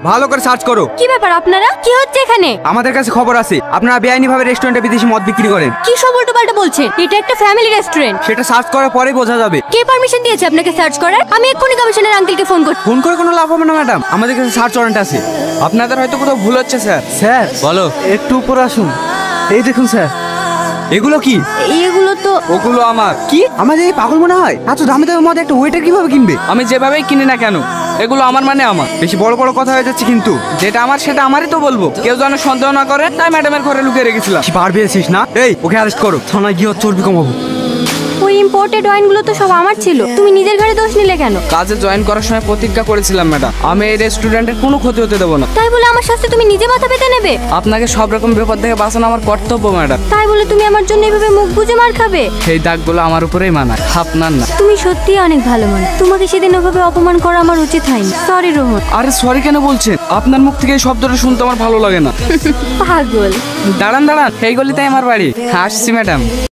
ভালো করে সার্চ করো। কি ব্যাপার আপনারা? কি হচ্ছে এখানে? আমাদের কাছে খবর আছে আপনারা বেআইনিভাবে রেস্টুরেন্টে বিদেশি মদ বিক্রি করেন। কি সব উল্টোপাল্টা বলছেন? এটা একটা ফ্যামিলি রেস্টুরেন্ট। সেটা সার্চ করার পরেই বোঝা যাবে। কে পারমিশন দিয়েছে আপনাকে সার্চ করার? আমি এক্ষুনি কমিশনার আঙ্কেলকে ফোন করছি। ফোন করে কোনো লাভ হবে না ম্যাডাম, আমাদের কাছে সার্চ ওয়ারেন্ট আছে। আপনাদের হয়তো কোথাও ভুল হচ্ছে স্যার। স্যার বলো। একটু উপরে আসুন। এই দেখুন স্যার, এগুলো কি? এগুলো তো ওগুলো আমার। কি আমাদের এই পাগল মনে হয়? এত দামি দামি মদ একটা ওয়েটার কিভাবে কিনবে? আমি যেভাবেই কিনি না কেন এগুলো আমার মানে আমার। বেশি বড় বড় কথা হয়ে যাচ্ছে কিন্তু। যেটা আমার সেটা আমারই তো বলবো, কেউ যেন সন্দেহ না করে। তাই ম্যাডামের ঘরে লুকিয়ে রেখেছিলাম। পার পেয়েছিস না? এই ওকে অ্যারেস্ট করো। থানায় গিয়ে চর্বি কমাবো। ওই ইম্পোর্টেড ওয়াইনগুলো তো সব আমার ছিল। তুমি নিজের ঘরে দোষ নিলে কেন? কাজে জয়েন করার সময় প্রতিজ্ঞা করেছিলাম ম্যাডাম, আমি এই রেস্টুরেন্টের কোনো ক্ষতি হতে দেবো না। তাই বলে আমার শাস্তি তুমি নিজে মাথা পেতে নেবে? আপনাকে সব রকম বিপদ থেকে বাঁচানো আমার কর্তব্য ম্যাডাম। তাই বলে তুমি আমার জন্য এভাবে মুখ বুজে মার খাবে? সেই দাগগুলো আমার উপরেই মানায়, আপনার না। তুমি সত্যিই অনেক ভালো মানুষ। তোমাকে সেদিন ওভাবে অপমান করা আমার উচিত হয়নি। সরি রোহন। আরে সরি কেন বলছেন? আপনার মুখ থেকে এই শব্দটা শুনতে আমার ভালো লাগে না। পাগল। দাঁড়ান দাঁড়ান, এই গলিতে আমার বাড়ি। আসছি ম্যাডাম।